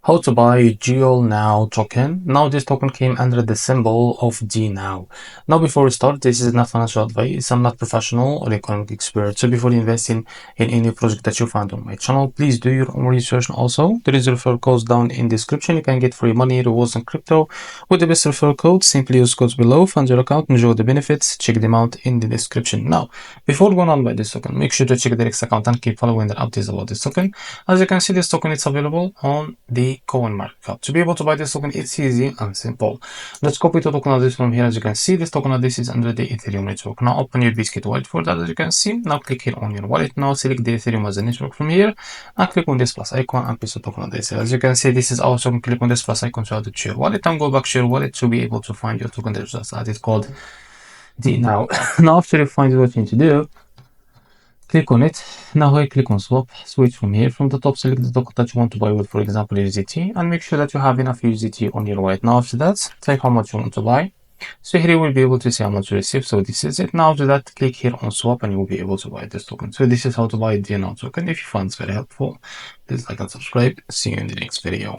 How to buy DuelNow token. Now this token came under the symbol of DNOW. Now before we start, this is not financial advice. I'm not professional or economic expert. So before investing in any project that you find on my channel, please do your own research. And also, there is a referral code down in description. You can get free money, rewards, and crypto with the best referral code. Simply use codes below, fund your account, enjoy the benefits. Check them out in the description. Now, before going on by this token, make sure to check the REFERRAL account and keep following the updates about this token. As you can see, this token is available on the coin market. To be able to buy this token, it's easy and simple. Let's copy the token address from here. As you can see, this token address is under the Ethereum network. Now open your BSK wallet for that. As you can see, now click here on your wallet. Now select the Ethereum as a network from here and click on this plus icon and paste the token address. As you can see, this is our token. Click on this plus icon to add it to your wallet and go back to your wallet to be able to find your token that's added called DNOW. Now after you find what you need to do, click on it. Now I click on swap, switch from here. From the top, select the token that you want to buy with, for example, USDT, and make sure that you have enough USDT on your wallet. Now after that, type how much you want to buy. So here you will be able to see how much you receive. So this is it. Now after that, click here on swap and you will be able to buy this token. So this is how to buy the DNOW token. If you find this very helpful, please like and subscribe. See you in the next video.